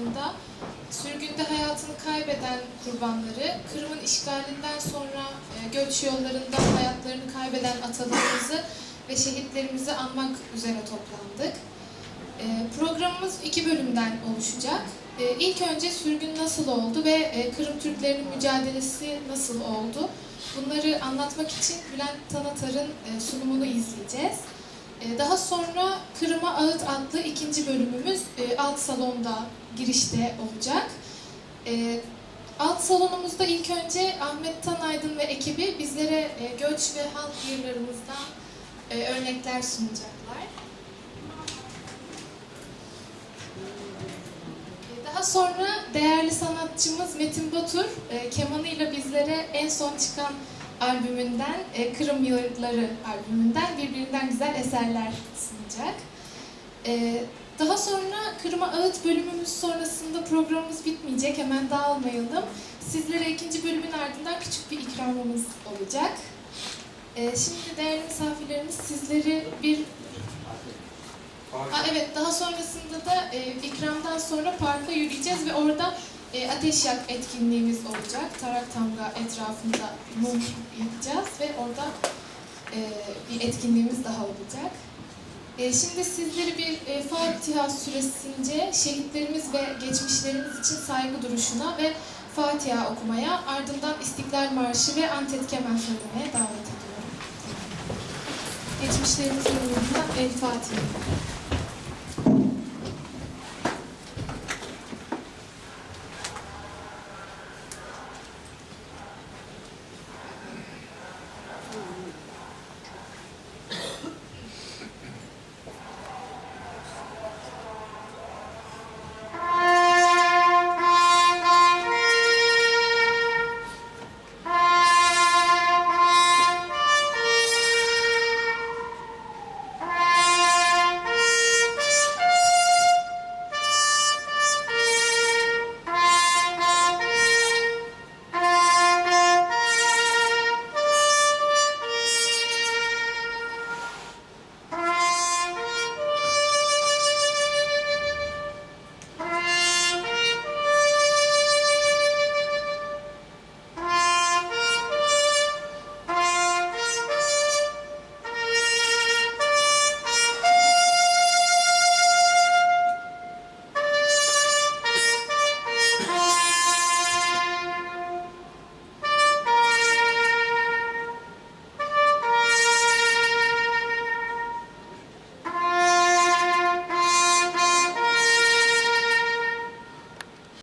Salonunda sürgünde hayatını kaybeden kurbanları, Kırım'ın işgalinden sonra göç yollarında hayatlarını kaybeden atalarımızı ve şehitlerimizi anmak üzere toplandık. Programımız 2 bölümden oluşacak. İlk önce sürgün nasıl oldu ve Kırım Türklerinin mücadelesi nasıl oldu? Bunları anlatmak için Bülent Tanatar'ın sunumunu izleyeceğiz. Daha sonra Kırım'a Ağıt adlı 2. bölümümüz alt salonda girişte olacak. Alt salonumuzda ilk önce Ahmet Tanaydın ve ekibi bizlere göç ve halk yırlarımızdan örnekler sunacaklar. Daha sonra değerli sanatçımız Metin Batur kemanıyla bizlere en son çıkan albümünden, Kırım Yılları albümünden birbirinden güzel eserler sunacak. Daha sonra Kırım'a Ağıt bölümümüz sonrasında programımız bitmeyecek, hemen dağılmayalım. Sizlere 2. bölümün ardından küçük bir ikramımız olacak. Şimdi değerli misafirlerimiz sizleri bir... evet, daha sonrasında da ikramdan sonra parka yürüyeceğiz ve orada ateş yak etkinliğimiz olacak. Tarak Tamga etrafında mum yakacağız ve orada bir etkinliğimiz daha olacak. Şimdi sizleri bir Fatiha süresince şehitlerimiz ve geçmişlerimiz için saygı duruşuna ve Fatiha okumaya, ardından İstiklal Marşı ve Antet Kemen söylemeye davet ediyorum. Geçmişlerimizin ruhuna El Fatiha.